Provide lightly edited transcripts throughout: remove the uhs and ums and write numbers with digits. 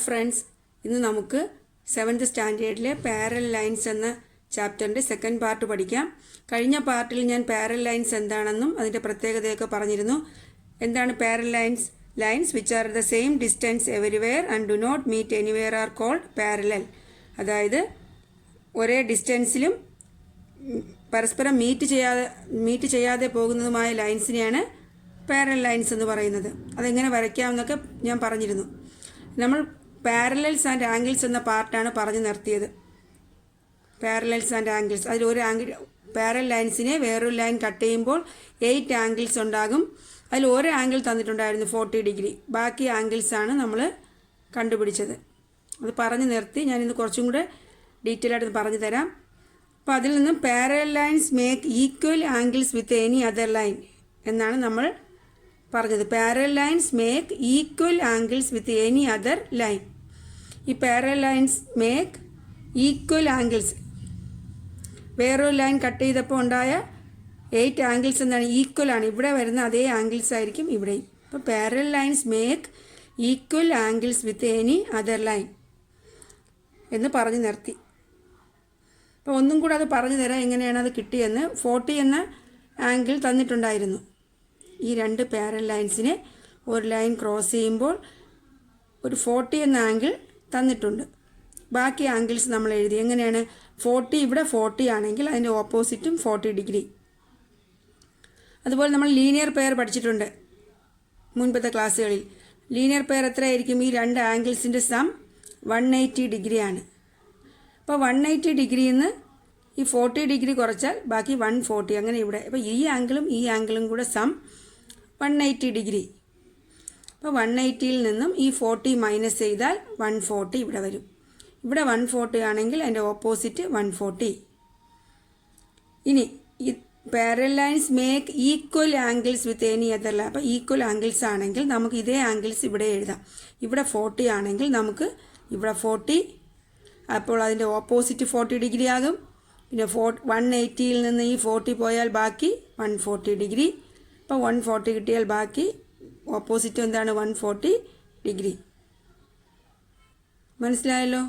Friends, ഇന്ന് നമുക്ക് 7th സ്റ്റാൻഡേർഡിലെ parallel lines എന്ന ചാപ്റ്ററിൻ്റെ സെക്കൻഡ് പാർട്ട് പഠിക്കാം. കഴിഞ്ഞ പാർട്ടിൽ ഞാൻ പാരലൽ ലൈൻസ് എന്താണെന്നും അതിൻ്റെ പ്രത്യേകതയൊക്കെ പറഞ്ഞിരുന്നു. എന്താണ് parallel lines? Lines which are the same distance everywhere and do not meet anywhere are called parallel. അതായത് ഒരേ ഡിസ്റ്റൻസിലും പരസ്പരം മീറ്റ് ചെയ്യാതെ പോകുന്നതുമായ ലൈൻസിനെയാണ് പാരലൽ ലൈൻസ് എന്ന് പറയുന്നത്. അതെങ്ങനെ വരയ്ക്കാമെന്നൊക്കെ ഞാൻ പറഞ്ഞിരുന്നു. നമ്മൾ പാരലൽസ് ആൻഡ് ആംഗിൾസ് എന്ന പാർട്ടാണ് പറഞ്ഞു നിർത്തിയത്. പാരലൽസ് ആൻഡ് ആംഗിൾസ്, അതിൽ ഒരു ആംഗിൾ പാരലൽ ലൈൻസിനെ വേറൊരു ലൈൻ കട്ട് ചെയ്യുമ്പോൾ 8 ആംഗിൾസ് ഉണ്ടാകും. അതിൽ ഒരു ആംഗിൾ തന്നിട്ടുണ്ടായിരുന്നു 40 ഡിഗ്രി. ബാക്കി ആംഗിൾസാണ് നമ്മൾ കണ്ടുപിടിച്ചത്. അത് പറഞ്ഞു നിർത്തി. ഞാനിന്ന് കുറച്ചും കൂടെ ഡീറ്റെയിൽ ആയിട്ട് പറഞ്ഞു തരാം. അപ്പോൾ അതിൽ നിന്നും parallel lines make equal angles with any other line എന്നാണ് നമ്മൾ പറഞ്ഞത്. Parallel lines make equal angles with any other line. ഈ parallel lines make equal angles, വേറൊരു ലൈൻ കട്ട് ചെയ്തപ്പോൾ ഉണ്ടായ 8 ആംഗിൾസ് എന്താണ്? ഈക്വൽ ആണ്. ഇവിടെ വരുന്ന അതേ ആംഗിൾസ് ആയിരിക്കും ഇവിടെയും. അപ്പോൾ parallel lines make equal angles with any other line എന്ന് പറഞ്ഞു നിർത്തി. അപ്പോൾ ഒന്നും കൂടെ അത് പറഞ്ഞു തരാം എങ്ങനെയാണ് അത് കിട്ടിയെന്ന്. 40 എന്ന ആംഗിൾ തന്നിട്ടുണ്ടായിരുന്നു. ഈ രണ്ട് പാരലൽ ലൈൻസിനെ ഒരു ലൈൻ ക്രോസ് ചെയ്യുമ്പോൾ ഒരു 40 എന്ന ആംഗിൾ തന്നിട്ടുണ്ട്. ബാക്കി ആംഗിൾസ് നമ്മൾ എഴുതി. എങ്ങനെയാണ്? 40 ഇവിടെ 40 ആണെങ്കിൽ അതിൻ്റെ ഓപ്പോസിറ്റും 40 ഡിഗ്രി. അതുപോലെ നമ്മൾ ലീനിയർ പെയർ പഠിച്ചിട്ടുണ്ട് മുൻപത്തെ ക്ലാസ്സുകളിൽ. ലീനിയർ പെയർ എത്രയായിരിക്കും? ഈ രണ്ട് ആംഗിൾസിൻ്റെ സം 180 ഡിഗ്രിയാണ്. അപ്പോൾ 180 ഡിഗ്രിയിൽ നിന്ന് ഈ 40 ഡിഗ്രി കുറച്ചാൽ ബാക്കി 140. അങ്ങനെ ഇവിടെ അപ്പോൾ ഈ ആംഗിളും കൂടെ സം 180 ഡിഗ്രി. അപ്പോൾ 180യിൽ നിന്നും ഈ 40 മൈനസ് ചെയ്താൽ 140 ഇവിടെ വരും. ഇവിടെ 140 ആണെങ്കിൽ അതിൻ്റെ ഓപ്പോസിറ്റ് 140. ഇനി ഈ parallel lines make equal angles with any other line. അപ്പോൾ ഈക്വൽ ആംഗിൾസ് ആണെങ്കിൽ നമുക്ക് ഇതേ ആംഗിൾസ് ഇവിടെ എഴുതാം. ഇവിടെ 40 ആണെങ്കിൽ നമുക്ക് ഇവിടെ 40, അപ്പോൾ അതിൻ്റെ ഓപ്പോസിറ്റ് 40 ഡിഗ്രി ആകും. പിന്നെ 180യിൽ നിന്ന് ഈ 40 പോയാൽ ബാക്കി 140 ഡിഗ്രി. അപ്പോൾ 140 കിട്ടിയാൽ ബാക്കി ഓപ്പോസിറ്റ് എന്താണ്? 140 ഡിഗ്രി. മനസ്സിലായല്ലോ?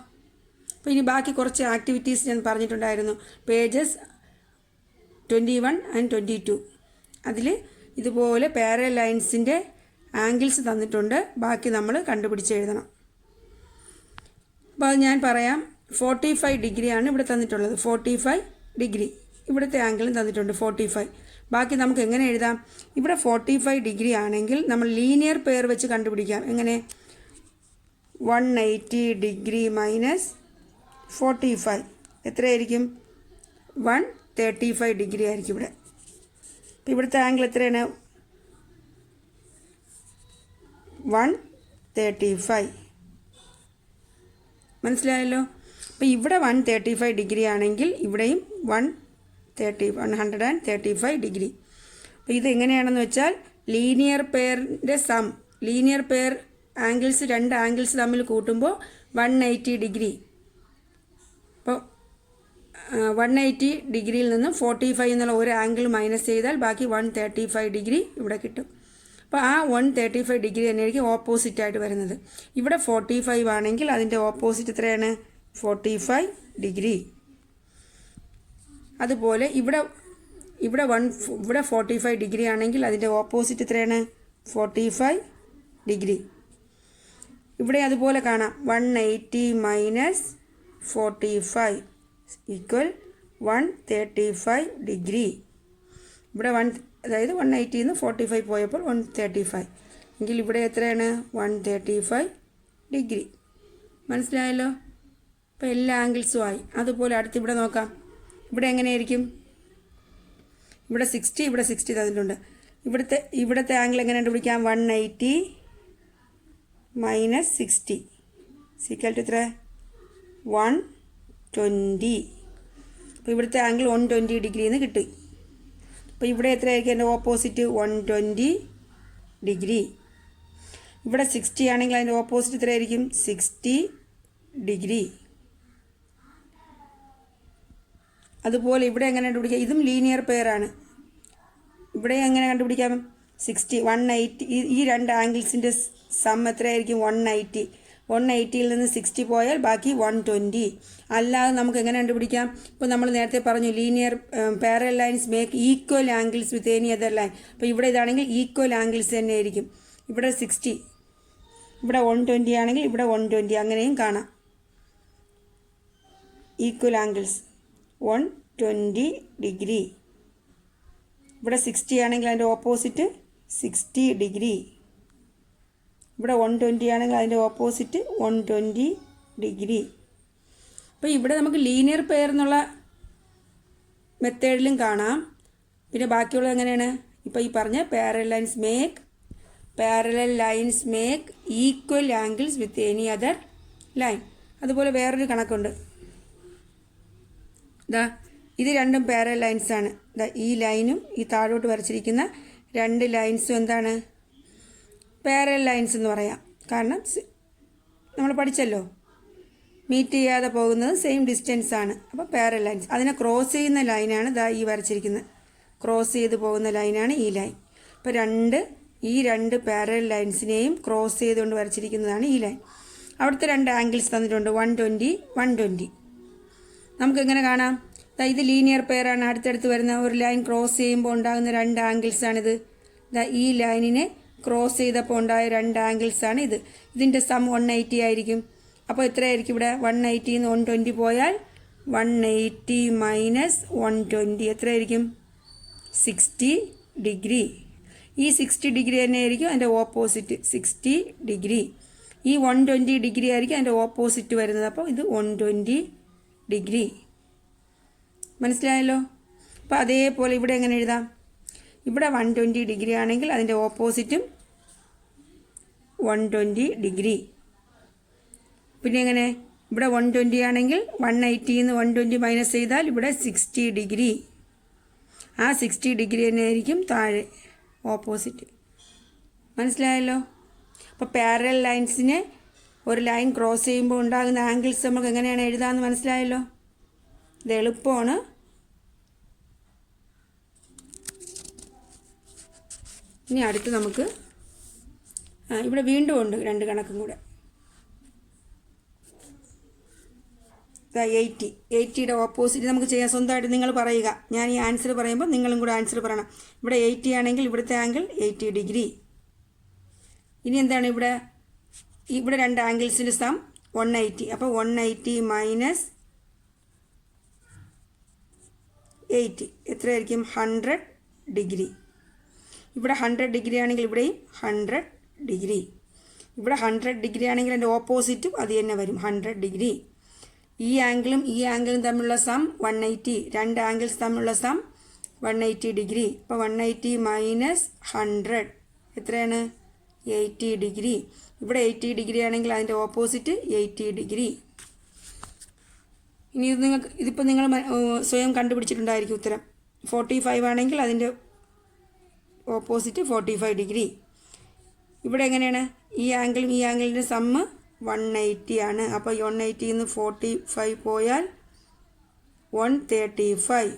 അപ്പോൾ ഇനി ബാക്കി കുറച്ച് ആക്ടിവിറ്റീസ് ഞാൻ പറഞ്ഞിട്ടുണ്ടായിരുന്നു. Pages 21 and 22. അതിൽ ഇതുപോലെ പാരലൽ ലൈൻസിൻ്റെ ആംഗിൾസ് തന്നിട്ടുണ്ട്. ബാക്കി നമ്മൾ കണ്ടുപിടിച്ച് എഴുതണം. അപ്പോൾ അത് ഞാൻ പറയാം. 45 ഡിഗ്രിയാണ് ഇവിടെ തന്നിട്ടുള്ളത്. 45 ഡിഗ്രി. ഇവിടുത്തെ ആംഗിളും തന്നിട്ടുണ്ട് 45. ബാക്കി നമുക്ക് എങ്ങനെ എഴുതാം? ഇവിടെ 45 ഡിഗ്രി ആണെങ്കിൽ നമ്മൾ ലീനിയർ പെയർ വെച്ച് കണ്ടുപിടിക്കാം. എങ്ങനെ? 180 ഡിഗ്രി മൈനസ് 45 എത്രയായിരിക്കും? 135 ഡിഗ്രി ആയിരിക്കും ഇവിടെ. അപ്പോൾ ഇവിടുത്തെ ആംഗിൾ എത്രയാണ്? 135. മനസ്സിലായല്ലോ? അപ്പോൾ ഇവിടെ 135 ഡിഗ്രി ആണെങ്കിൽ ഇവിടെയും 135 ഡിഗ്രി. അപ്പോൾ ഇതെങ്ങനെയാണെന്ന് വെച്ചാൽ ലീനിയർ പെയറിൻ്റെ സം, ലീനിയർ പെയർ ആംഗിൾസ്, രണ്ട് ആംഗിൾസ് തമ്മിൽ കൂട്ടുമ്പോൾ 180 ഡിഗ്രി. അപ്പോൾ 180 ഡിഗ്രിയിൽ നിന്നും 45 എന്നുള്ള ഒരു ആംഗിൾ മൈനസ് ചെയ്താൽ ബാക്കി 135 ഡിഗ്രി ഇവിടെ കിട്ടും. അപ്പോൾ ആ 135 ഡിഗ്രി തന്നെയായിരിക്കും ഓപ്പോസിറ്റായിട്ട് വരുന്നത്. ഇവിടെ 45 ആണെങ്കിൽ അതിൻ്റെ ഓപ്പോസിറ്റ് എത്രയാണ്? 45 ഡിഗ്രി. അതുപോലെ ഇവിടെ 45 ഡിഗ്രി ആണെങ്കിൽ അതിൻ്റെ ഓപ്പോസിറ്റ് എത്രയാണ്? 45 ഡിഗ്രി. ഇവിടെ അതുപോലെ കാണാം. 180 മൈനസ് 45 ഈക്വൽ 135 ഡിഗ്രി. ഇവിടെ അതായത് 180 നിന്ന് 45 പോയപ്പോൾ 135 എങ്കിൽ ഇവിടെ എത്രയാണ്? 135 ഡിഗ്രി. മനസ്സിലായല്ലോ? അപ്പോൾ എല്ലാ ആംഗിൾസും ആയി. അതുപോലെ അടുത്ത് ഇവിടെ നോക്കാം. ഇവിടെ എങ്ങനെയായിരിക്കും? ഇവിടെ 60, ഇവിടെ 60 തന്നിട്ടുണ്ട്. ഇവിടുത്തെ ആംഗിൾ എങ്ങനെ കണ്ടുപിടിക്കാം? 180 മൈനസ് 60 സീക്വൽ ടു എത്ര? 120. അപ്പോൾ ഇവിടുത്തെ ആംഗിൾ 120 ഡിഗ്രി എന്ന് കിട്ടി. അപ്പോൾ ഇവിടെ എത്രയായിരിക്കും എൻ്റെ ഓപ്പോസിറ്റ്? 120 ഡിഗ്രി. ഇവിടെ 60 ആണെങ്കിൽ അതിൻ്റെ ഓപ്പോസിറ്റ് എത്രയായിരിക്കും? 60 ഡിഗ്രി. അതുപോലെ ഇവിടെ എങ്ങനെ കണ്ടുപിടിക്കാം? ഇതും ലീനിയർ പെയറാണ്. ഇവിടെ എങ്ങനെ കണ്ടുപിടിക്കാം? 60 180 ഈ രണ്ട് ആംഗിൾസിൻ്റെ സം എത്രയായിരിക്കും? 180. 180യിൽ നിന്ന് 60 പോയാൽ ബാക്കി 120. അല്ലാതെ നമുക്ക് എങ്ങനെ കണ്ടുപിടിക്കാം? ഇപ്പോൾ നമ്മൾ നേരത്തെ പറഞ്ഞു linear parallel lines make equal angles with any other line. അപ്പോൾ ഇവിടെ ഇതാണെങ്കിൽ ഈക്വൽ ആംഗിൾസ് തന്നെ ആയിരിക്കും. ഇവിടെ 60, ഇവിടെ 120 ആണെങ്കിൽ ഇവിടെ 120, അങ്ങനെയും കാണാം. Equal angles 120 degree. ഇവിടെ 60 ആണെങ്കിൽ അതിൻ്റെ ഓപ്പോസിറ്റ് 60 ഡിഗ്രി. ഇവിടെ 120 ആണെങ്കിൽ അതിൻ്റെ ഓപ്പോസിറ്റ് 120 ഡിഗ്രി. അപ്പോൾ ഇവിടെ നമുക്ക് ലീനിയർ പെയർ എന്നുള്ള മെത്തേഡിലും കാണാം. പിന്നെ ബാക്കിയുള്ളത് എങ്ങനെയാണ്? ഇപ്പോൾ ഈ പറഞ്ഞ parallel lines make equal angles with any other line. അതുപോലെ വേറൊരു കണക്കുണ്ട്. ഇത് രണ്ടും പാരലൽ ലൈൻസാണ്. ഈ ലൈനും ഈ താഴോട്ട് വരച്ചിരിക്കുന്ന രണ്ട് ലൈൻസും എന്താണ്? പാരലൽ ലൈൻസ് എന്ന് പറയാം. കാരണം നമ്മൾ പഠിച്ചല്ലോ, മീറ്റ് ചെയ്യാതെ പോകുന്നത് സെയിം ഡിസ്റ്റൻസ് ആണ്. അപ്പോൾ പാരലൽ ലൈൻസ്. അതിനെ ക്രോസ് ചെയ്യുന്ന ലൈനാണ് ഈ വരച്ചിരിക്കുന്നത്. ക്രോസ് ചെയ്ത് പോകുന്ന ലൈനാണ് ഈ ലൈൻ. അപ്പോൾ ഈ രണ്ട് പാരലൽ ലൈൻസിനെയും ക്രോസ് ചെയ്തുകൊണ്ട് വരച്ചിരിക്കുന്നതാണ് ഈ ലൈൻ. അവിടുത്തെ രണ്ട് ആംഗിൾസ് തന്നിട്ടുണ്ട്, 120, 120. നമുക്കെങ്ങനെ കാണാം? ഇത് ലീനിയർ പെയറാണ്. അടുത്തടുത്ത് വരുന്ന ഒരു ലൈൻ ക്രോസ് ചെയ്യുമ്പോൾ ഉണ്ടാകുന്ന രണ്ട് ആംഗിൾസാണിത്. ഈ ലൈനിനെ ക്രോസ് ചെയ്തപ്പോൾ ഉണ്ടായ രണ്ട് ആംഗിൾസാണ് ഇത്. ഇതിൻ്റെ സം 180 ആയിരിക്കും. അപ്പോൾ എത്രയായിരിക്കും ഇവിടെ? 180 നിന്ന് 120 പോയാൽ 180 മൈനസ് 120 എത്രയായിരിക്കും? 60 ഡിഗ്രി. ഈ 60 ഡിഗ്രി തന്നെ ആയിരിക്കും അതിൻ്റെ ഓപ്പോസിറ്റ് 60 ഡിഗ്രി. ഈ 120 ഡിഗ്രി ആയിരിക്കും അതിൻ്റെ ഓപ്പോസിറ്റ് വരുന്നത്. അപ്പോൾ ഇത് 120 ഡിഗ്രി. മനസ്സിലായല്ലോ? അപ്പോൾ അതേപോലെ ഇവിടെ എങ്ങനെ എഴുതാം? ഇവിടെ 120 ഡിഗ്രി ആണെങ്കിൽ അതിൻ്റെ ഓപ്പോസിറ്റും 120 ഡിഗ്രി. പിന്നെ എങ്ങനെ? ഇവിടെ 120 ആണെങ്കിൽ 180 നിന്ന് 120 മൈനസ് ചെയ്താൽ ഇവിടെ 60 ഡിഗ്രി. ആ 60 ഡിഗ്രി തന്നെ ആയിരിക്കും താഴെ ഓപ്പോസിറ്റ്. മനസ്സിലായല്ലോ? അപ്പോൾ പാരലൽ ലൈൻസിനെ ഒരു ലൈൻ ക്രോസ് ചെയ്യുമ്പോൾ ഉണ്ടാകുന്ന ആംഗിൾസ് നമുക്ക് എങ്ങനെയാണ് എഴുതാമെന്ന് മനസ്സിലായല്ലോ? ഇത് എളുപ്പമാണ്. ഇനി അടുത്ത് നമുക്ക് ഇവിടെ വീണ്ടും ഉണ്ട് രണ്ട് കണക്കും കൂടെ. 80യുടെ ഓപ്പോസിറ്റ് നമുക്ക് ചെയ്യാം. സ്വന്തമായിട്ട് നിങ്ങൾ പറയുക. ഞാൻ ഈ ആൻസർ പറയുമ്പോൾ നിങ്ങളും കൂടെ ആൻസർ പറയണം. ഇവിടെ 80 ആണെങ്കിൽ ഇവിടുത്തെ ആംഗിൾ 80 ഡിഗ്രി. ഇനി എന്താണ് ഇവിടെ രണ്ട് ആംഗിൾസിൻ്റെ സം 180. അപ്പോൾ 180 മൈനസ് 80 എത്രയായിരിക്കും? 100 ഡിഗ്രി. ഇവിടെ 100 ഡിഗ്രി ആണെങ്കിൽ ഇവിടെയും 100 ഡിഗ്രി. ഇവിടെ 100 ഡിഗ്രി ആണെങ്കിൽ അതിൻ്റെ ഓപ്പോസിറ്റും അത് തന്നെ വരും, 100 ഡിഗ്രി. ഈ ആംഗിളും ഈ ആംഗിളും തമ്മിലുള്ള സം 180. രണ്ട് ആംഗിൾസ് തമ്മിലുള്ള സം 180 ഡിഗ്രി. അപ്പോൾ 180 മൈനസ് 100 എത്രയാണ്? 80 ഡിഗ്രി. ഇവിടെ 80 ഡിഗ്രി ആണെങ്കിൽ അതിൻ്റെ ഓപ്പോസിറ്റ് 80 ഡിഗ്രി. ഇനി ഇതിപ്പോൾ നിങ്ങൾ സ്വയം കണ്ടുപിടിച്ചിട്ടുണ്ടായിരിക്കും ഉത്തരം. 45 ആണെങ്കിൽ അതിൻ്റെ ഓപ്പോസിറ്റ് 45 ഡിഗ്രി. ഇവിടെ എങ്ങനെയാണ്? ഈ ആംഗിളും ഈ ആംഗിളിൻ്റെ സമ്മ് 180 ആണ്. അപ്പോൾ 180 നിന്ന് 45 പോയാൽ 135.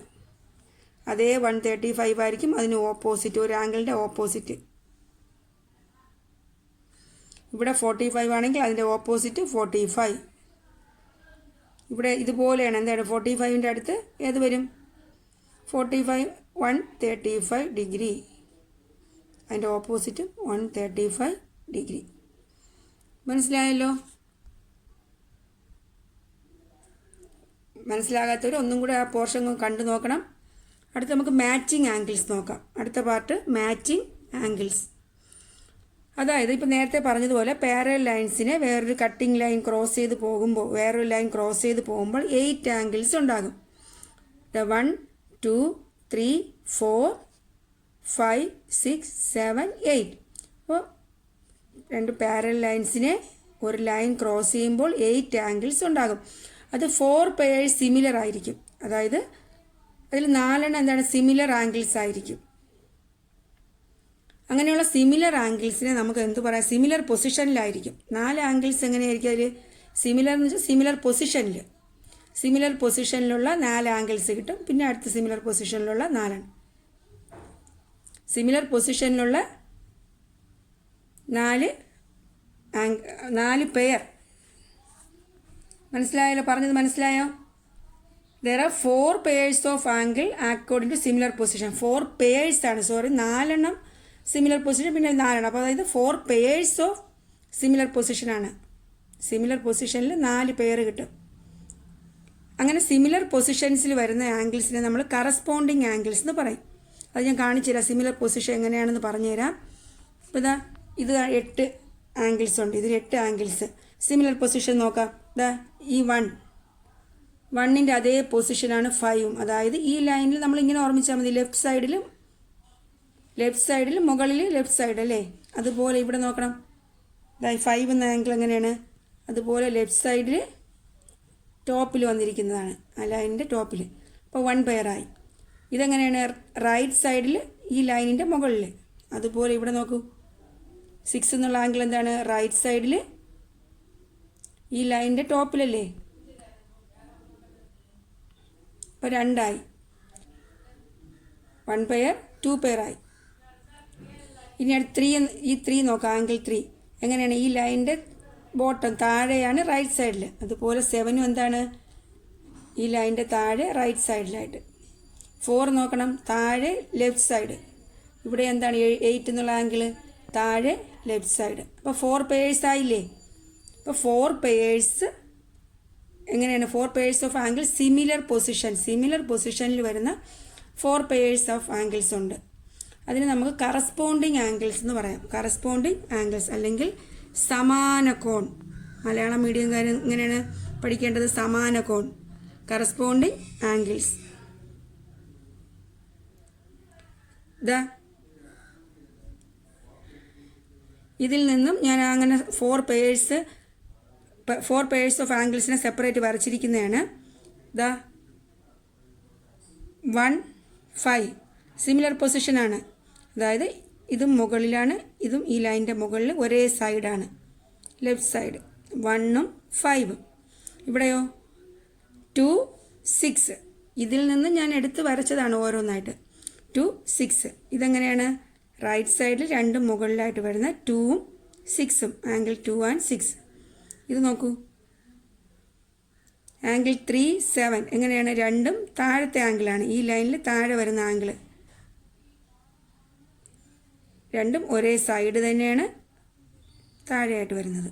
അതേ 135 ആയിരിക്കും അതിന് ഓപ്പോസിറ്റ്, ഒരു ആംഗിളിൻ്റെ ഓപ്പോസിറ്റ്. ഇവിടെ 45 ആണെങ്കിൽ അതിൻ്റെ ഓപ്പോസിറ്റ് 45. ഇവിടെ ഇതുപോലെയാണ്. എന്താണ് 45ൻ്റെ അടുത്ത് ഏത് വരും? 45 135 ഡിഗ്രി. അതിൻ്റെ ഓപ്പോസിറ്റ് 135 ഡിഗ്രി. മനസ്സിലായല്ലോ? മനസ്സിലാകാത്തവർ ഒന്നും കൂടെ ആ പോർഷൻ കണ്ടു നോക്കണം. അടുത്ത് നമുക്ക് മാച്ചിങ് ആംഗിൾസ് നോക്കാം. അടുത്ത പാർട്ട് മാച്ചിങ് ആംഗിൾസ്. അതായത് ഇപ്പോൾ നേരത്തെ പറഞ്ഞതുപോലെ പാരലൽ ലൈൻസിനെ വേറൊരു കട്ടിംഗ് ലൈൻ ക്രോസ് ചെയ്ത് പോകുമ്പോൾ 8 ആംഗിൾസ് ഉണ്ടാകും. 1 2 3 4 5 6 7 8. അപ്പോൾ രണ്ട് പാരലൽ ലൈൻസിനെ ഒരു ലൈൻ ക്രോസ് ചെയ്യുമ്പോൾ 8 ആംഗിൾസ് ഉണ്ടാകും. അത് 4 പെയേഴ്സ് സിമിലർ ആയിരിക്കും. അതായത് അതിൽ 4 എന്താണ്? സിമിലർ ആംഗിൾസ് ആയിരിക്കും. അങ്ങനെയുള്ള സിമിലർ ആംഗിൾസിനെ നമുക്ക് എന്ത് പറയാം? സിമിലർ പൊസിഷനിലായിരിക്കും. 4 ആംഗിൾസ് എങ്ങനെയായിരിക്കും അതിൽ? സിമിലർ എന്ന് വെച്ചാൽ സിമിലർ പൊസിഷനിലുള്ള 4 ആംഗിൾസ് കിട്ടും. പിന്നെ അടുത്ത സിമിലർ പൊസിഷനിലുള്ള 4. സിമിലർ പൊസിഷനിലുള്ള 4 പെയർ മനസ്സിലായല്ലോ? പറഞ്ഞത് മനസ്സിലായോ? There are 4 pairs of angle according to similar position. 4 pairs ആണ്, സോറി 4 എണ്ണം സിമിലർ പൊസിഷൻ, പിന്നെ 4 എണ്ണം. അപ്പോൾ അതായത് 4 pairs ഓഫ് സിമിലർ പൊസിഷനാണ്. സിമിലർ പൊസിഷനിൽ 4 പെയർ കിട്ടും. അങ്ങനെ സിമിലർ പൊസിഷൻസിൽ വരുന്ന ആംഗിൾസിനെ നമ്മൾ കറസ്പോണ്ടിങ് ആംഗിൾസ് എന്ന് പറയും. അത് ഞാൻ കാണിച്ചു തരാം. സിമിലർ പൊസിഷൻ എങ്ങനെയാണെന്ന് പറഞ്ഞുതരാം. അപ്പോൾ ഇത് 8 ആംഗിൾസ് ഉണ്ട്. ഇതിൽ 8 ആംഗിൾസ്. സിമിലർ പൊസിഷൻ നോക്കാം. ഈ 1ൻ്റെ അതേ പൊസിഷനാണ് 5ഉം. അതായത് ഈ ലൈനിൽ നമ്മൾ ഇങ്ങനെ ഓർമ്മിച്ചാൽ മതി. ലെഫ്റ്റ് സൈഡിൽ മുകളിൽ ലെഫ്റ്റ് സൈഡ് അല്ലേ? അതുപോലെ ഇവിടെ നോക്കണം. 5 എന്ന ആംഗിൾ എങ്ങനെയാണ്? അതുപോലെ ലെഫ്റ്റ് സൈഡിൽ ടോപ്പിൽ വന്നിരിക്കുന്നതാണ്, ആ ലൈനിൻ്റെ ടോപ്പിൽ. അപ്പോൾ 1 പെയറായി. ഇതെങ്ങനെയാണ്? റൈറ്റ് സൈഡിൽ ഈ ലൈനിൻ്റെ മുകളിൽ. അതുപോലെ ഇവിടെ നോക്കൂ. 6 എന്നുള്ള ആംഗിൾ എന്താണ്? റൈറ്റ് സൈഡിൽ ഈ ലൈനിൻ്റെ ടോപ്പിലല്ലേ? അപ്പോൾ 2 ആയി. 1 പെയർ 2 പെയറായി. ഇനി അടുത്ത് ഈ 3 നോക്കാം. ആംഗിൾ 3 എങ്ങനെയാണ്? ഈ ലൈനിൻ്റെ ബോട്ടം താഴെയാണ് റൈറ്റ് സൈഡിൽ. അതുപോലെ 7ഉം എന്താണ്? ഈ ലൈനിൻ്റെ താഴെ റൈറ്റ് സൈഡിലായിട്ട്. 4 നോക്കണം. താഴെ ലെഫ്റ്റ് സൈഡ്. ഇവിടെ എന്താണ്? 8 എന്നുള്ള ആംഗിൾ താഴെ ലെഫ്റ്റ് സൈഡ്. അപ്പോൾ 4 പെയേഴ്സ് ആയില്ലേ? അപ്പോൾ 4 പെയേഴ്സ് എങ്ങനെയാണ്? 4 പെയേഴ്സ് ഓഫ് ആംഗിൾ സിമിലർ പൊസിഷനിൽ വരുന്ന 4 പെയേഴ്സ് ഓഫ് ആംഗിൾസ് ഉണ്ട്. അതിന് നമുക്ക് കറസ്പോണ്ടിങ് ആംഗിൾസ് എന്ന് പറയാം. കറസ്പോണ്ടിങ് ആംഗിൾസ് അല്ലെങ്കിൽ സമാന കോൺ. മലയാളം മീഡിയംകാർ ഇങ്ങനെയാണ് പഠിക്കേണ്ടത്. സമാന കോൺ, കറസ്പോണ്ടിങ് ആംഗിൾസ്. ഇതിൽ നിന്നും ഞാൻ അങ്ങനെ 4 പെയേഴ്സ് ഓഫ് ആംഗിൾസിനെ സെപ്പറേറ്റ് വരച്ചിരിക്കുന്നതാണ്. 1, 5 സിമിലർ പൊസിഷനാണ്. അതായത് ഇതും മുകളിലാണ്, ഇതും ഈ ലൈനിൻ്റെ മുകളിൽ ഒരേ സൈഡാണ്, ലെഫ്റ്റ് സൈഡ്. 1ഉം 5ഉം. ഇവിടെയോ 2, 6. ഇതിൽ നിന്ന് ഞാൻ എടുത്ത് വരച്ചതാണ് ഓരോന്നായിട്ട്. 2, 6 ഇതെങ്ങനെയാണ്? റൈറ്റ് സൈഡിൽ 2 മുകളിലായിട്ട് വരുന്ന 2ഉം 6ഉം. Angle 2 and 6. ഇത് നോക്കൂ. ആംഗിൾ 3, 7 എങ്ങനെയാണ്? 2ഉം താഴത്തെ ആംഗിളാണ്. ഈ ലൈനിൽ താഴെ വരുന്ന ആംഗിൾ. 2ഉം ഒരേ സൈഡ് തന്നെയാണ്, താഴെയായിട്ട് വരുന്നത്.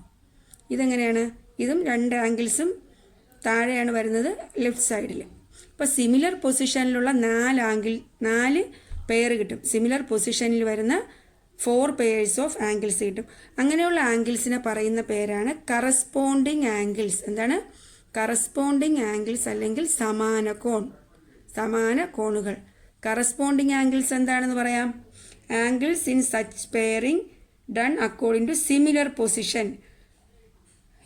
ഇതെങ്ങനെയാണ്? ഇതും 2 ആംഗിൾസും താഴെയാണ് വരുന്നത്, ലെഫ്റ്റ് സൈഡിൽ. അപ്പോൾ സിമിലർ പൊസിഷനിലുള്ള 4 പെയർ കിട്ടും. സിമിലർ പൊസിഷനിൽ വരുന്ന 4 പെയേഴ്സ് ഓഫ് ആംഗിൾസ് കിട്ടും. അങ്ങനെയുള്ള ആംഗിൾസിനെ പറയുന്ന പേരാണ് കറസ്പോണ്ടിങ് ആംഗിൾസ്. എന്താണ്? കറസ്പോണ്ടിങ് ആംഗിൾസ് അല്ലെങ്കിൽ സമാന കോണുകൾ. കറസ്പോണ്ടിങ് ആംഗിൾസ് എന്താണെന്ന് പറയാം. Angles in such pairing done according to similar position.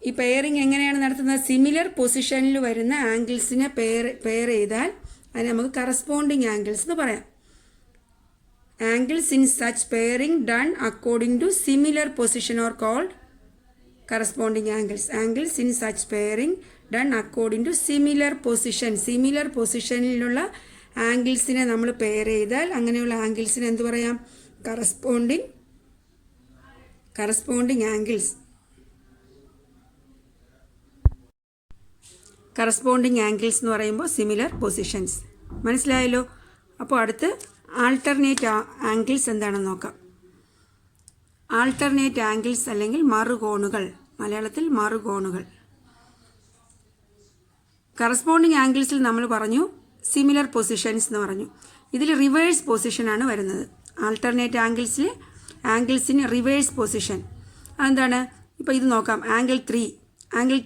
ഈ പെയറിംഗ് എങ്ങനെയാണ് നടത്തുന്നത്? സിമിലർ പൊസിഷനിൽ വരുന്ന ആംഗിൾസിനെ പെയർ ചെയ്താൽ അതിന് നമുക്ക് കറസ്പോണ്ടിങ് ആംഗിൾസ് എന്ന് പറയാം. Angles in such pairing done according to similar position or called corresponding angles. Angles in such pairing done according to similar position. Similar പൊസിഷനിലുള്ള ആംഗിൾസിനെ നമ്മൾ പെയർ ചെയ്താൽ അങ്ങനെയുള്ള ആംഗിൾസിനെ എന്ത് പറയാം? Corresponding angles. കറസ്പോണ്ടിങ് ആംഗിൾസ് എന്ന് പറയുമ്പോൾ സിമിലർ പൊസിഷൻസ്. മനസ്സിലായല്ലോ? അപ്പോൾ അടുത്ത് ആൾട്ടർനേറ്റ് ആംഗിൾസ് എന്താണെന്ന് നോക്കാം. ആൾട്ടർനേറ്റ് ആംഗിൾസ് അല്ലെങ്കിൽ മറുകോണുകൾ, മലയാളത്തിൽ മറുകോണുകൾ. കറസ്പോണ്ടിങ് ആംഗിൾസിൽ നമ്മൾ പറഞ്ഞു സിമിലർ പൊസിഷൻസ് എന്ന് പറഞ്ഞു. ഇതിൽ റിവേഴ്സ് പൊസിഷനാണ് വരുന്നത്. ആൾട്ടർനേറ്റ് ആംഗിൾസിന് റിവേഴ്സ് പൊസിഷൻ. അതെന്താണ്? ഇപ്പോൾ ഇത് നോക്കാം. ആംഗിൾ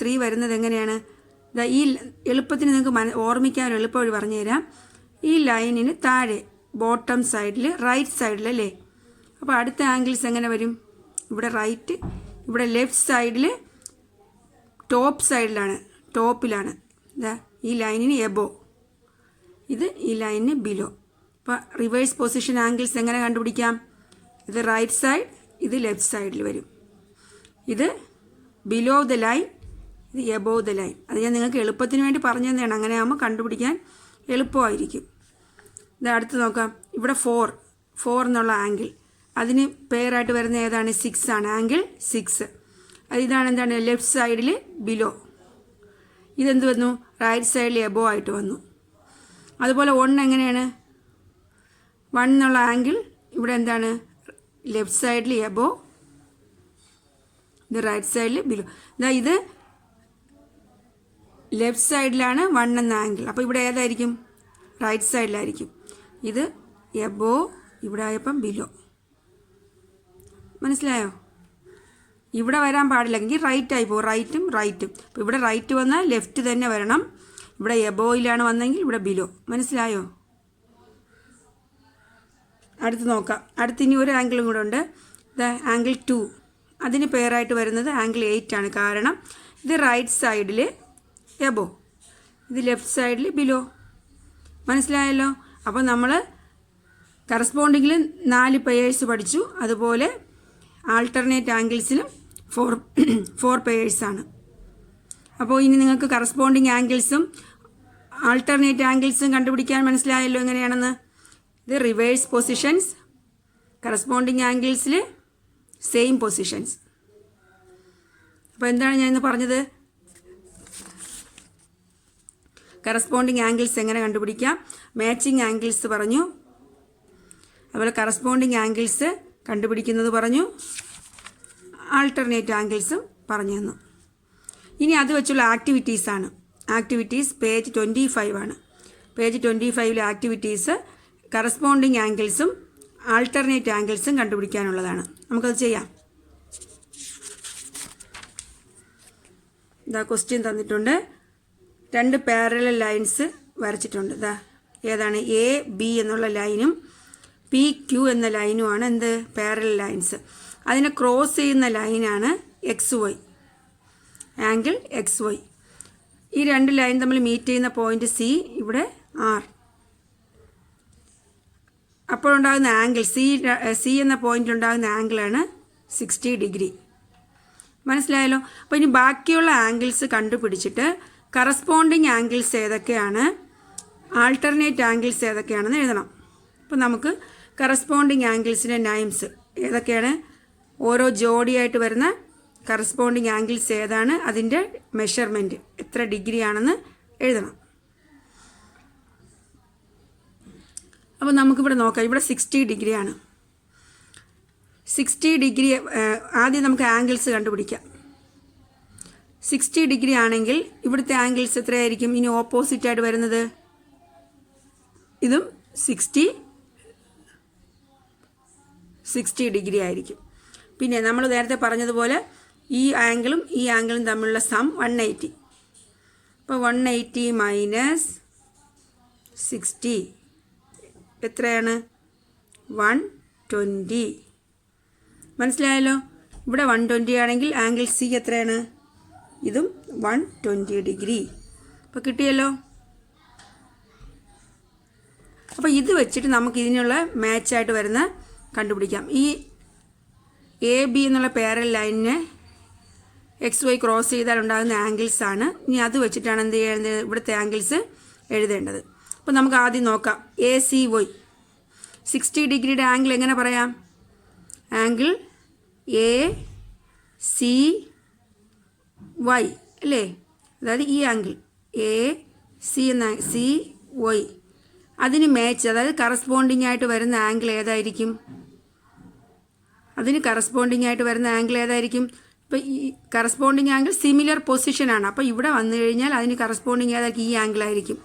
3 വരുന്നത് എങ്ങനെയാണ്? ഈ എളുപ്പത്തിന് നിങ്ങൾക്ക് ഓർമ്മിക്കാൻ എളുപ്പവഴി പറഞ്ഞു തരാം. ഈ ലൈനിന് താഴെ ബോട്ടം സൈഡിൽ റൈറ്റ് സൈഡിലല്ലേ? അപ്പോൾ അടുത്ത ആംഗിൾസ് എങ്ങനെ വരും? ഇവിടെ റൈറ്റ്, ഇവിടെ ലെഫ്റ്റ് സൈഡിൽ ടോപ്പിലാണ്. ഈ ലൈനിന് എബോ, ഇത് ഈ ലൈനിന് ബിലോ. അപ്പോൾ റിവേഴ്സ് പൊസിഷൻ ആംഗിൾസ് എങ്ങനെ കണ്ടുപിടിക്കാം? ഇത് റൈറ്റ് സൈഡ്, ഇത് ലെഫ്റ്റ് സൈഡിൽ വരും. ഇത് ബിലോ ദ ലൈൻ, ഇത് എബോവ് ദ ലൈൻ. അത് ഞാൻ നിങ്ങൾക്ക് എളുപ്പത്തിന് വേണ്ടി പറഞ്ഞു തന്നെയാണ്. അങ്ങനെ ആകുമ്പോൾ കണ്ടുപിടിക്കാൻ എളുപ്പമായിരിക്കും. ഇത് അടുത്ത് നോക്കാം. ഇവിടെ 4 എന്നുള്ള ആംഗിൾ, അതിന് പെയറായിട്ട് വരുന്ന ഏതാണ്? 6 ആണ്. ആംഗിൾ 6. ഇതാണ് എന്താണ്? ലെഫ്റ്റ് സൈഡിൽ ബിലോ. ഇതെന്ത് വന്നു? റൈറ്റ് സൈഡിൽ എബോ ആയിട്ട് വന്നു. അതുപോലെ 1 എങ്ങനെയാണ്? 1 എന്നുള്ള ആംഗിൾ ഇവിടെ എന്താണ്? ലെഫ്റ്റ് സൈഡിൽ എബോ, ഇത് റൈറ്റ് സൈഡിൽ ബിലോ. ഇത് ലെഫ്റ്റ് സൈഡിലാണ് 1 എന്ന ആംഗിൾ. അപ്പോൾ ഇവിടെ ഏതായിരിക്കും? റൈറ്റ് സൈഡിലായിരിക്കും. ഇത് എബോ, ഇവിടെ ആയപ്പം ബിലോ. മനസ്സിലായോ? ഇവിടെ വരാൻ പാടില്ലെങ്കിൽ റൈറ്റായി പോകും, റൈറ്റും. അപ്പോൾ ഇവിടെ റൈറ്റ് വന്നാൽ ലെഫ്റ്റ് തന്നെ വരണം. ഇവിടെ എബോയിലാണ് വന്നെങ്കിൽ ഇവിടെ ബിലോ. മനസ്സിലായോ? അടുത്ത് നോക്കാം. അടുത്ത് ഇനി ഒരു ആംഗിളും കൂടെ ഉണ്ട്. ആംഗിൾ 2. അതിന് പേരായിട്ട് വരുന്നത് ആംഗിൾ 8 ആണ്. കാരണം ഇത് റൈറ്റ് സൈഡിൽ എബോ, ഇത് ലെഫ്റ്റ് സൈഡിൽ ബിലോ. മനസ്സിലായല്ലോ? അപ്പോൾ നമ്മൾ കറസ്പോണ്ടിങ്ങിൽ 4 പെയേഴ്സ് പഠിച്ചു. അതുപോലെ ആൾട്ടർനേറ്റ് ആംഗിൾസിലും 4 പെയേഴ്സാണ്. അപ്പോൾ ഇനി നിങ്ങൾക്ക് കറസ്പോണ്ടിങ് ആംഗിൾസും ആൾട്ടർനേറ്റ് ആംഗിൾസും കണ്ടുപിടിക്കാൻ മനസ്സിലായല്ലോ എങ്ങനെയാണെന്ന്. ഇത് റിവേഴ്സ് പൊസിഷൻസ്, കറസ്പോണ്ടിങ് ആംഗിൾസിൽ സെയിം പൊസിഷൻസ്. അപ്പോൾ എന്താണ് ഞാൻ ഇന്ന് പറഞ്ഞത്? കറസ്പോണ്ടിങ് ആംഗിൾസ് എങ്ങനെ കണ്ടുപിടിക്കാം, മാച്ചിങ് ആംഗിൾസ് പറഞ്ഞു, അതുപോലെ കറസ്പോണ്ടിങ് ആംഗിൾസ് കണ്ടുപിടിക്കുന്നത് പറഞ്ഞു, ആൾട്ടർനേറ്റ് ആംഗിൾസും പറഞ്ഞു തന്നു. ഇനി അത് വെച്ചുള്ള ആക്ടിവിറ്റീസാണ്. ആക്ടിവിറ്റീസ് പേജ് 25 ആണ്. പേജ് 25 ആക്ടിവിറ്റീസ് കറസ്പോണ്ടിങ് ആംഗിൾസും ആൾട്ടർനേറ്റ് ആംഗിൾസും കണ്ടുപിടിക്കാനുള്ളതാണ്. നമുക്കത് ചെയ്യാം. ഇതാ ക്വസ്റ്റ്യൻ തന്നിട്ടുണ്ട്. 2 പാരലൽ ലൈൻസ് വരച്ചിട്ടുണ്ട്. ഏതാണ്? എ ബി എന്നുള്ള ലൈനും പി ക്യു എന്ന ലൈനുമാണ് എന്ത്? Parallel lines. അതിനെ ക്രോസ് ചെയ്യുന്ന ലൈനാണ് XY, ആംഗിൾ XY. ഈ 2 ലൈൻ തമ്മിൽ മീറ്റ് ചെയ്യുന്ന പോയിന്റ് C, ഇവിടെ R. അപ്പോഴുണ്ടാകുന്ന ആംഗിൾ സി എന്ന പോയിന്റ് ഉണ്ടാകുന്ന ആംഗിളാണ് 60 ഡിഗ്രി. മനസ്സിലായല്ലോ? അപ്പോൾ ഇനി ബാക്കിയുള്ള ആംഗിൾസ് കണ്ടുപിടിച്ചിട്ട് കറസ്പോണ്ടിങ് ആംഗിൾസ് ഏതൊക്കെയാണ്, ആൾട്ടർനേറ്റ് ആംഗിൾസ് ഏതൊക്കെയാണെന്ന് എഴുതണം. അപ്പോൾ നമുക്ക് കറസ്പോണ്ടിങ് ആംഗിൾസിൻ്റെ നൈംസ് ഏതൊക്കെയാണ്, ഓരോ ജോഡിയായിട്ട് വരുന്ന കറസ്പോണ്ടിങ് ആംഗിൾസ് ഏതാണ്, അതിൻ്റെ മെഷർമെൻറ്റ് എത്ര ഡിഗ്രി ആണെന്ന് എഴുതണം. അപ്പോൾ നമുക്കിവിടെ നോക്കാം. ഇവിടെ 60 ഡിഗ്രിയാണ്. 60 ഡിഗ്രി ആദ്യം നമുക്ക് ആംഗിൾസ് കണ്ടുപിടിക്കാം. 60 ഡിഗ്രി ആണെങ്കിൽ ഇവിടുത്തെ ആംഗിൾസ് എത്രയായിരിക്കും? ഇനി ഓപ്പോസിറ്റായിട്ട് വരുന്നത് ഇതും 60 ഡിഗ്രി ആയിരിക്കും. പിന്നെ നമ്മൾ നേരത്തെ പറഞ്ഞതുപോലെ ഈ ആംഗിളും തമ്മിലുള്ള സം 180. അപ്പോൾ 180 മൈനസ് 60 എത്രയാണ്? 120. മനസ്സിലായല്ലോ? ഇവിടെ 120 ആണെങ്കിൽ ആംഗിൾ സി എത്രയാണ്? ഇതും 120 ഡിഗ്രി. അപ്പോൾ കിട്ടിയല്ലോ. അപ്പോൾ ഇത് വെച്ചിട്ട് നമുക്ക് ഇതിനുള്ള മാച്ചായിട്ട് വരുന്ന കണ്ടുപിടിക്കാം. ഈ എ ബി എന്നുള്ള പാരലൽ ലൈനിനെ XY ക്രോസ് ചെയ്താൽ ഉണ്ടാകുന്ന ആംഗിൾസാണ്. ഇനി അത് വെച്ചിട്ടാണ് എന്ത് ചെയ്യുന്നത്? ഇവിടുത്തെ ആംഗിൾസ് എഴുതേണ്ടത്. അപ്പോൾ നമുക്ക് ആദ്യം നോക്കാം. ACY 60 ഡിഗ്രിയുടെ ആംഗിൾ എങ്ങനെ പറയാം? ആംഗിൾ ACY അല്ലേ? അതായത് ഈ ആംഗിൾ AC എന്ന CY അതിന് മാച്ച്, അതായത് കറസ്പോണ്ടിങ് ആയിട്ട് വരുന്ന ആംഗിൾ ഏതായിരിക്കും? ഇപ്പോൾ ഈ കറസ്പോണ്ടിങ് ആംഗിൾ സിമിലർ പൊസിഷനാണ്. അപ്പോൾ ഇവിടെ വന്നു കഴിഞ്ഞാൽ അതിന് കറസ്പോണ്ടിങ് ഏതായിരിക്കും? ഈ ആംഗിളായിരിക്കും.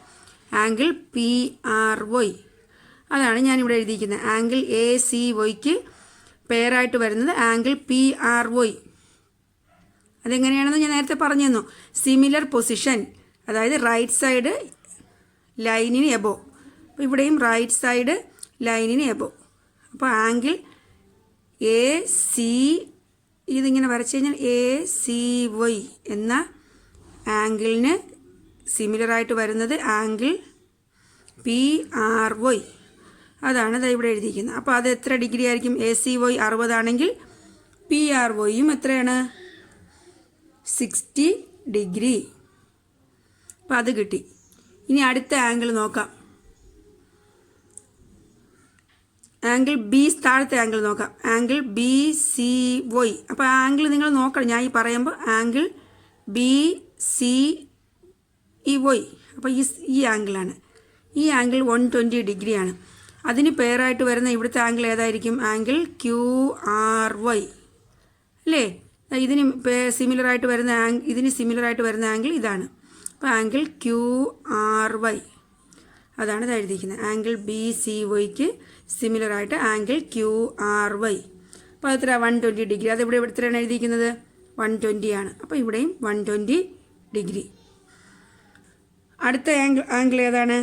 Angle PRY. അതാണ് ഞാനിവിടെ എഴുതിയിരിക്കുന്നത്. ആംഗിൾ ACYക്ക് പെയറായിട്ട് വരുന്നത് ആംഗിൾ PRY. അതെങ്ങനെയാണെന്ന് ഞാൻ നേരത്തെ പറഞ്ഞു തന്നു. സിമിലർ പൊസിഷൻ, അതായത് റൈറ്റ് സൈഡ് ലൈനിന് എബോ. അപ്പോൾ ഇവിടെയും റൈറ്റ് സൈഡ് ലൈനിന് എബോ. അപ്പോൾ ആംഗിൾ AC ഇതിങ്ങനെ വരച്ചു കഴിഞ്ഞാൽ ACY എന്ന ആംഗിളിന് സിമിലറായിട്ട് വരുന്നത് ആംഗിൾ PRY. അതാണ് ഇത് ഇവിടെ എഴുതിയിരിക്കുന്നത്. അപ്പോൾ അത് എത്ര ഡിഗ്രി ആയിരിക്കും? ACY 60 ആണെങ്കിൽ PRYയും എത്രയാണ്? 60 ഡിഗ്രി. അപ്പോൾ അത് കിട്ടി. ഇനി അടുത്ത ആംഗിൾ നോക്കാം. ആംഗിൾ ബി, താഴത്തെ ആംഗിൾ നോക്കാം. Angle BCY. അപ്പോൾ ആംഗിൾ നിങ്ങൾ നോക്കണം. ഞാൻ ഈ പറയുമ്പോൾ ആംഗിൾ BCY ഈ വൈ. അപ്പോൾ ഈ ആംഗിളാണ്. ഈ ആംഗിൾ 120 ഡിഗ്രിയാണ്. അതിന് പെയറായിട്ട് വരുന്ന ഇവിടുത്തെ ആംഗിൾ ഏതായിരിക്കും? ആംഗിൾ QRY അല്ലേ? ഇതിന് സിമിലറായിട്ട് വരുന്ന സിമിലറായിട്ട് വരുന്ന ആംഗിൾ ഇതാണ്. അപ്പോൾ ആംഗിൾ QRY അതാണ് ഇത് എഴുതിയിരിക്കുന്നത്. ആംഗിൾ BCYക്ക് സിമിലറായിട്ട് ആംഗിൾ QRY. അപ്പോൾ അത്ര 120 ഡിഗ്രി. അതിവിടെ എത്രയാണ് എഴുതിയിരിക്കുന്നത്? 120 ആണ്. അപ്പോൾ ഇവിടെയും 120 ഡിഗ്രി. അടുത്ത ആംഗിൾ ഏതാണ്?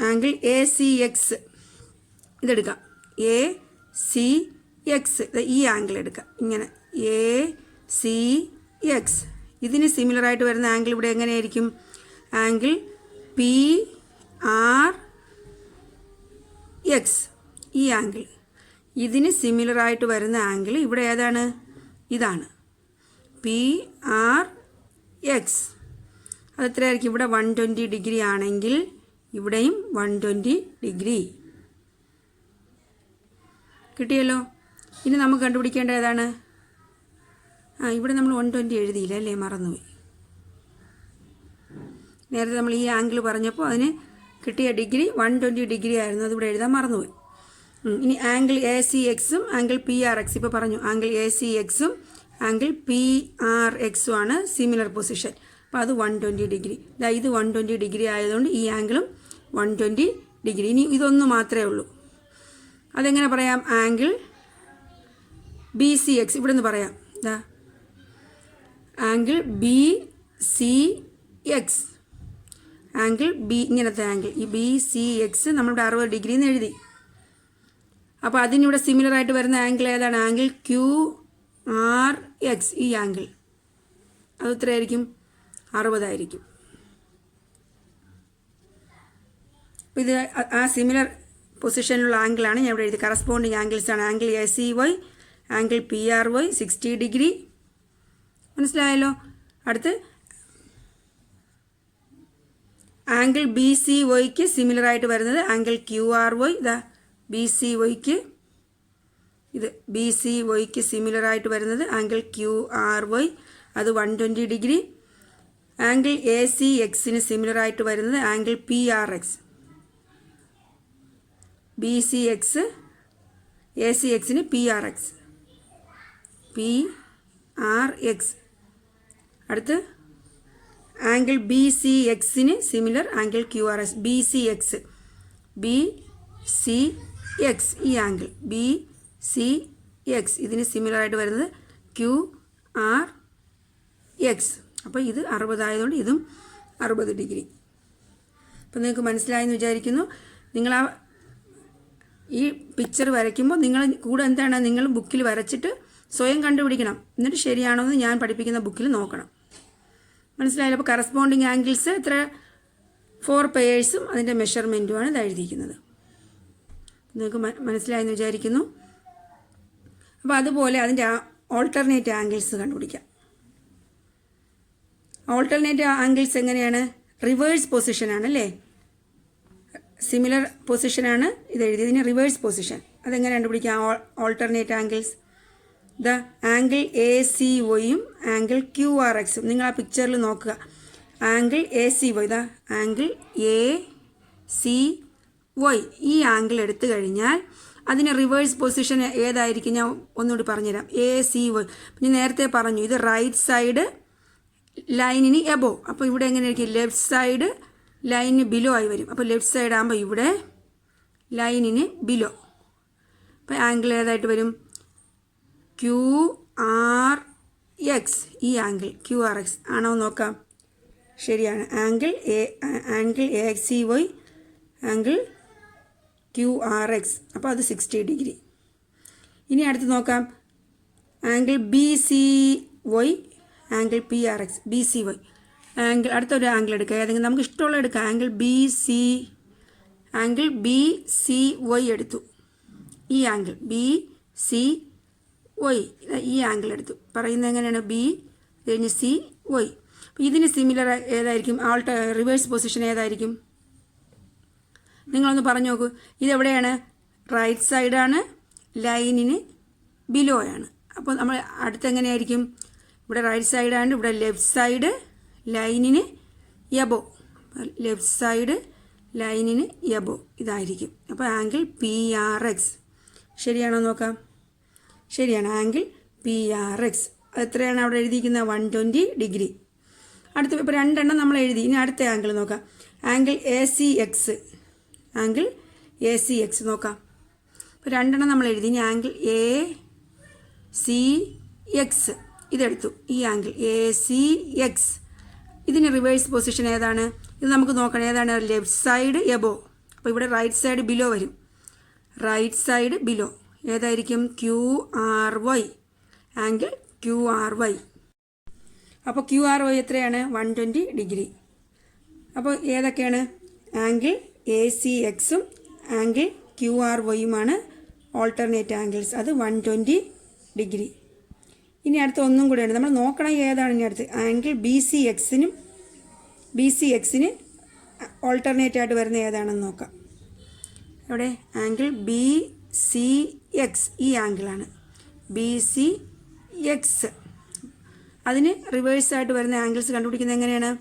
Angle ACX. ഇതെടുക്കാം. ACX ഈ ആംഗിൾ എടുക്കാം. ഇങ്ങനെ ACX. ഇതിന് സിമിലറായിട്ട് വരുന്ന ആംഗിൾ ഇവിടെ എങ്ങനെയായിരിക്കും? Angle PRX. ഈ ആംഗിൾ ഇതിന് സിമിലറായിട്ട് വരുന്ന ആംഗിൾ ഇവിടെ ഏതാണ്? ഇതാണ് PRX. അതെത്രയായിരിക്കും? ഇവിടെ 120 ഡിഗ്രി ആണെങ്കിൽ ഇവിടെയും 120 ഡിഗ്രി. കിട്ടിയല്ലോ. ഇനി നമുക്ക് കണ്ടുപിടിക്കേണ്ട ഏതാണ്? ഇവിടെ നമ്മൾ 120 എഴുതിയില്ല അല്ലേ? മറന്നുപോയി. നേരത്തെ നമ്മൾ ഈ ആംഗിൾ പറഞ്ഞപ്പോൾ അതിന് കിട്ടിയ ഡിഗ്രി 120 ഡിഗ്രി ആയിരുന്നു. അതിവിടെ എഴുതാൻ മറന്നുപോയി. ഇനി ആംഗിൾ ACXും ആംഗിൾ PRX ഇപ്പോൾ പറഞ്ഞു. ആംഗിൾ ACXും ആംഗിൾ PRXും ആണ് സിമിലർ പൊസിഷൻ. അപ്പോൾ അത് 120 ഡിഗ്രി. ഇത് 120 ഡിഗ്രി ആയതുകൊണ്ട് ഈ ആംഗിളും 120 ഡിഗ്രി. ഇനി ഇതൊന്ന് മാത്രമേ ഉള്ളൂ. അതെങ്ങനെ പറയാം? ആംഗിൾ BCX ഇവിടെ നിന്ന് പറയാം. Angle BCX. ആംഗിൾ ഇങ്ങനത്തെ ആംഗിൾ ഈ BCX നമ്മളിവിടെ 60 ഡിഗ്രി എന്ന് എഴുതി. അപ്പോൾ അതിനിവിടെ സിമിലറായിട്ട് വരുന്ന ആംഗിൾ ഏതാണ്? Angle QRX. ഈ ആംഗിൾ അത് എത്രയായിരിക്കും? 60 ആയിരിക്കും. അപ്പോൾ ഇത് ആ സിമിലർ പൊസിഷനിലുള്ള ആംഗിളാണ് ഞാൻ ഇവിടെ എഴുതി. കറസ്പോണ്ടിങ് ആംഗിൾസാണ് angle ACY, angle PRY 60 degree. മനസ്സിലായല്ലോ. അടുത്ത് ആംഗിൾ BCYക്ക് സിമിലറായിട്ട് വരുന്നത് ആംഗിൾ QRY. BCYക്ക് സിമിലറായിട്ട് വരുന്നത് ആംഗിൾ QRY. അത് 120 ഡിഗ്രി. ആംഗിൾ ACXന് സിമിലറായിട്ട് വരുന്നത് ആംഗിൾ PRX. ACXന് PRX. അടുത്ത് ആംഗിൾ BCXന് സിമിലർ ആംഗിൾ QRS. BCX ഈ ആംഗിൾ BCX ഇതിന് സിമിലറായിട്ട് വരുന്നത് QRX. അപ്പോൾ ഇത് 60 ആയതുകൊണ്ട് ഇതും 60 ഡിഗ്രി. അപ്പോൾ നിങ്ങൾക്ക് മനസ്സിലായെന്ന് വിചാരിക്കുന്നു. നിങ്ങൾ ഈ പിക്ചർ വരയ്ക്കുമ്പോൾ നിങ്ങൾ കൂടെ എന്താണ് നിങ്ങൾ ബുക്കിൽ വരച്ചിട്ട് സ്വയം കണ്ടുപിടിക്കണം. എന്നിട്ട് ശരിയാണോ എന്ന് ഞാൻ പഠിപ്പിക്കുന്ന ബുക്കിൽ നോക്കണം. മനസ്സിലായല്ലോ. അപ്പോൾ കറസ്പോണ്ടിങ് ആംഗിൾസ് എത്ര? 4 പെയേഴ്സും അതിൻ്റെ മെഷർമെൻറ്റുമാണ് ഇത് എഴുതിയിരിക്കുന്നത്. നിങ്ങൾക്ക് മനസ്സിലായെന്ന് വിചാരിക്കുന്നു. അപ്പോൾ അതുപോലെ അതിൻ്റെ ഓൾട്ടർനേറ്റ് ആംഗിൾസ് കണ്ടുപിടിക്കാം. ഓൾട്ടർനേറ്റ് ആംഗിൾസ് എങ്ങനെയാണ്? റിവേഴ്സ് പൊസിഷനാണ് അല്ലേ? സിമിലർ പൊസിഷനാണ് ഇത് എഴുതിയത്. ഇതിന് റിവേഴ്സ് പൊസിഷൻ. അതെങ്ങനെ കണ്ടുപിടിക്കാം? ഓൾട്ടർനേറ്റ് ആംഗിൾസ് ആംഗിൾ ACYയും ആംഗിൾ QRXും നിങ്ങൾ ആ പിക്ചറിൽ നോക്കുക. ആംഗിൾ ACY ആംഗിൾ ACY ഈ ആംഗിൾ എടുത്തു കഴിഞ്ഞാൽ അതിന് റിവേഴ്സ് പൊസിഷൻ ഏതായിരിക്കും? ഞാൻ ഒന്നുകൂടി പറഞ്ഞുതരാം. ACY ഞാൻ നേരത്തെ പറഞ്ഞു ഇത് റൈറ്റ് സൈഡ് ലൈനിന് എബോ. അപ്പോൾ ഇവിടെ എങ്ങനെയായിരിക്കും? ലെഫ്റ്റ് സൈഡ് ലൈനിന് ബിലോ ആയി വരും. അപ്പോൾ ലെഫ്റ്റ് സൈഡ് ആകുമ്പോൾ ഇവിടെ ലൈനിന് ബിലോ. അപ്പോൾ ആംഗിൾ ഏതായിട്ട് വരും? QRX. ഈ ആംഗിൾ QRX ആണോ നോക്കാം. ശരിയാണ്. Angle ACY angle QRX. അപ്പോൾ അത് 60 ഡിഗ്രി. ഇനി അടുത്ത് നോക്കാം. Angle BCY angle PRX. BCY angle അടുത്തൊരു ആംഗിൾ എടുക്കുക. ഏതെങ്കിലും നമുക്ക് ഇഷ്ടമുള്ള എടുക്കുക. ആംഗിൾ BCY എടുത്തു. ഈ ആംഗിൾ BCY ഈ ആംഗിൾ എടുത്തു. പറയുന്നത് എങ്ങനെയാണ്? B കഴിഞ്ഞ് CY. അപ്പോൾ ഇതിന് സിമിലർ ഏതായിരിക്കും? റിവേഴ്സ് പൊസിഷൻ ഏതായിരിക്കും? നിങ്ങളൊന്ന് പറഞ്ഞു നോക്കൂ. ഇതെവിടെയാണ്? റൈറ്റ് സൈഡാണ്, ലൈനിന് ബിലോയാണ്. അപ്പോൾ നമ്മൾ അടുത്തെങ്ങനെയായിരിക്കും? ഇവിടെ റൈറ്റ് സൈഡാണ്, ഇവിടെ ലെഫ്റ്റ് സൈഡ് ലൈനിന് എബോ. ലെഫ്റ്റ് സൈഡ് ലൈനിന് എബോ ഇതായിരിക്കും. അപ്പോൾ ആംഗിൾ PRX ശരിയാണോ നോക്കാം. ശരിയാണ്, ആംഗിൾ PRX. അത് എത്രയാണ് അവിടെ എഴുതിയിരിക്കുന്നത്? 120 ഡിഗ്രി. അടുത്ത ഇപ്പോൾ രണ്ടെണ്ണം നമ്മൾ എഴുതി. ഇനി അടുത്ത ആംഗിൾ നോക്കാം. Angle ACX. ആംഗിൾ ACX നോക്കാം. ഇപ്പോൾ രണ്ടെണ്ണം നമ്മൾ എഴുതി. ഇനി ആംഗിൾ ACX ഇതെടുത്തു. ഈ ആംഗിൾ ACX ഇതിന് റിവേഴ്സ് പൊസിഷൻ ഏതാണ്? ഇത് നമുക്ക് നോക്കണം. ഏതാണ്? Left side above. അപ്പോൾ ഇവിടെ റൈറ്റ് സൈഡ് ബിലോ വരും. റൈറ്റ് സൈഡ് ബിലോ ഏതായിരിക്കും? QRY. Angle QRY. അപ്പോൾ QRY എത്രയാണ്? 120 ഡിഗ്രി. അപ്പോൾ ഏതൊക്കെയാണ്? ആംഗിൾ ACXും ആംഗിൾ QRYയുമാണ് ഓൾട്ടർനേറ്റ് ആംഗിൾസ്. അത് 120 ഡിഗ്രി. ഇനി അടുത്ത ഒന്നും കൂടെയാണ് നമ്മൾ നോക്കണം. ഏതാണ് ഇനി അടുത്ത്? ആംഗിൾ BCXന് ഓൾട്ടർനേറ്റ് ആയിട്ട് വരുന്ന ഏതാണെന്ന് നോക്കാം. ഇവിടെ ആംഗിൾ BCX ഈ ആംഗിളാണ്. BCX അതിന് റിവേഴ്സായിട്ട് വരുന്ന ആംഗിൾസ് കണ്ടുപിടിക്കുന്നത് എങ്ങനെയാണ്?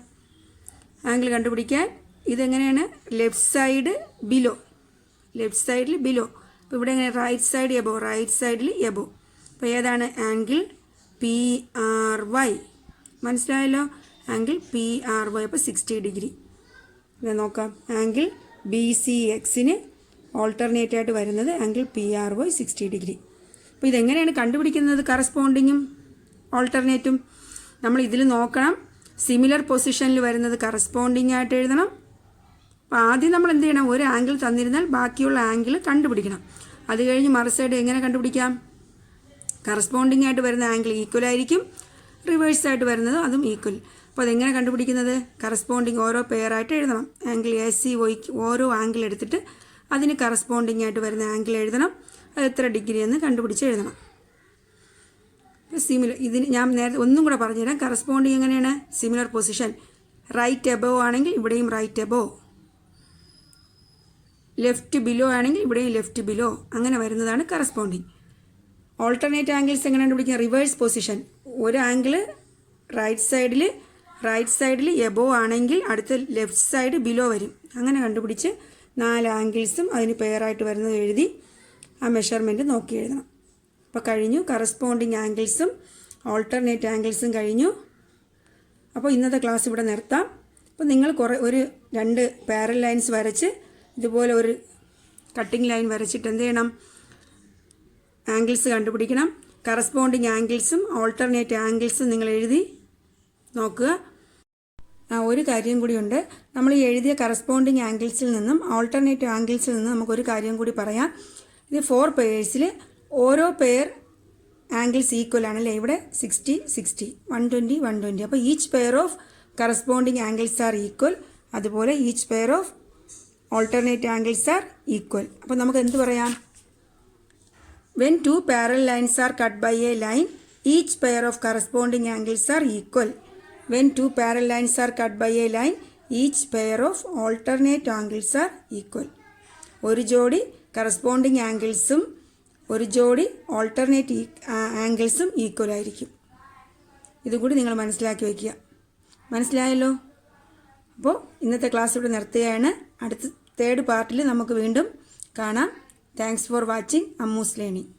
ആംഗിൾ കണ്ടുപിടിക്കാൻ ഇതെങ്ങനെയാണ്? Left side below. ലെഫ്റ്റ് സൈഡിൽ ബിലോ. അപ്പോൾ ഇവിടെ എങ്ങനെ? Right side above. റൈറ്റ് സൈഡിൽ എബോ. അപ്പോൾ ഏതാണ്? Angle PRY. മനസ്സിലായല്ലോ? Angle PRY. അപ്പോൾ 60 ഡിഗ്രി. ഇത് നോക്കാം. ആംഗിൾ BCXന് ഓൾട്ടർനേറ്റ് ആയിട്ട് വരുന്നത് ആംഗിൾ PRY 60 ഡിഗ്രി. അപ്പോൾ ഇതെങ്ങനെയാണ് കണ്ടുപിടിക്കുന്നത്? കറസ്പോണ്ടിങ്ങും ഓൾട്ടർനേറ്റും നമ്മൾ ഇതിൽ നോക്കണം. സിമിലർ പൊസിഷനിൽ വരുന്നത് കറസ്പോണ്ടിങ് ആയിട്ട് എഴുതണം. അപ്പോൾ ആദ്യം നമ്മൾ എന്ത് ചെയ്യണം? ഒരു ആംഗിൾ തന്നിരുന്നാൽ ബാക്കിയുള്ള ആംഗിൾ കണ്ടുപിടിക്കണം. അത് കഴിഞ്ഞ് മറു സൈഡ് എങ്ങനെ കണ്ടുപിടിക്കാം? കറസ്പോണ്ടിങ് ആയിട്ട് വരുന്ന ആംഗിൾ ഈക്വൽ ആയിരിക്കും. റിവേഴ്സ് ആയിട്ട് വരുന്നത് അതും ഈക്വൽ. അപ്പോൾ അതെങ്ങനെ കണ്ടുപിടിക്കുന്നത്? കറസ്പോണ്ടിങ് ഓരോ പെയറായിട്ട് എഴുതണം. ആംഗിൾ ACOയ്ക്ക് ഓരോ ആംഗിൾ എടുത്തിട്ട് അതിന് കറസ്പോണ്ടിങ് ആയിട്ട് വരുന്ന ആംഗിൾ എഴുതണം. അത് എത്ര ഡിഗ്രി എന്ന് കണ്ടുപിടിച്ച് എഴുതണം. സിമിലർ ഇതിന് ഞാൻ നേരത്തെ ഒന്നും കൂടെ പറഞ്ഞുതരാം. കറസ്പോണ്ടിങ് എങ്ങനെയാണ്? Similar position. റൈറ്റ് എബോ ആണെങ്കിൽ ഇവിടെയും റൈറ്റ് എബോ. ലെഫ്റ്റ് ബിലോ ആണെങ്കിൽ ഇവിടെയും ലെഫ്റ്റ് ബിലോ. അങ്ങനെ വരുന്നതാണ് കറസ്പോണ്ടിങ്. ഓൾട്ടർനേറ്റ് ആംഗിൾസ് എങ്ങനെ കണ്ടുപിടിക്കുക? Reverse position. ഒരു ആംഗിൾ റൈറ്റ് സൈഡിൽ എബോ ആണെങ്കിൽ അടുത്ത ലെഫ്റ്റ് സൈഡ് ബിലോ വരും. അങ്ങനെ കണ്ടുപിടിച്ച് 4 ആംഗിൾസും അതിന് പെയറായിട്ട് വരുന്നത് എഴുതി ആ മെഷർമെൻറ്റ് നോക്കി എഴുതണം. അപ്പോൾ കഴിഞ്ഞു. കറസ്പോണ്ടിങ് ആംഗിൾസും ഓൾട്ടർനേറ്റ് ആംഗിൾസും കഴിഞ്ഞു. അപ്പോൾ ഇന്നത്തെ ക്ലാസ് ഇവിടെ നിർത്താം. അപ്പോൾ നിങ്ങൾ ഒരു 2 പാരൽ ലൈൻസ് വരച്ച് ഇതുപോലെ ഒരു കട്ടിംഗ് ലൈൻ വരച്ചിട്ട് എന്ത് ചെയ്യണം? ആംഗിൾസ് കണ്ടുപിടിക്കണം. കറസ്പോണ്ടിങ് ആംഗിൾസും ഓൾട്ടർനേറ്റ് ആംഗിൾസും നിങ്ങൾ എഴുതി നോക്കുക. ഒരു കാര്യം കൂടിയുണ്ട്. നമ്മൾ ഈ എഴുതിയ കറസ്പോണ്ടിങ് ആംഗിൾസിൽ നിന്നും ഓൾട്ടർനേറ്റ് ആംഗിൾസിൽ നിന്നും നമുക്കൊരു കാര്യം കൂടി പറയാം. ഇത് 4 പെയേഴ്സിൽ ഓരോ പെയർ ആംഗിൾസ് ഈക്വൽ ആണല്ലേ? ഇവിടെ 60 60 120 120. അപ്പോൾ each pair of corresponding angles are equal. അതുപോലെ each pair of alternate angles are equal. അപ്പോൾ നമുക്ക് എന്ത് പറയാം? When 2 parallel lines are cut by a line, each pair of corresponding angles are equal. When 2 parallel lines are cut by a line, each pair of alternate angles are equal. ഒരു ജോഡി corresponding ആംഗിൾസും ഒരു ജോഡി alternate ആംഗിൾസും equal ആയിരിക്കും. ഇതുകൂടി നിങ്ങൾ മനസ്സിലാക്കി വയ്ക്കുക. മനസ്സിലായല്ലോ? അപ്പോൾ ഇന്നത്തെ ക്ലാസ് ഇവിടെ നിർത്തുകയാണ്. അടുത്ത 3rd പാർട്ടിൽ നമുക്ക് വീണ്ടും കാണാം. Thanks for watching Ammu's learning.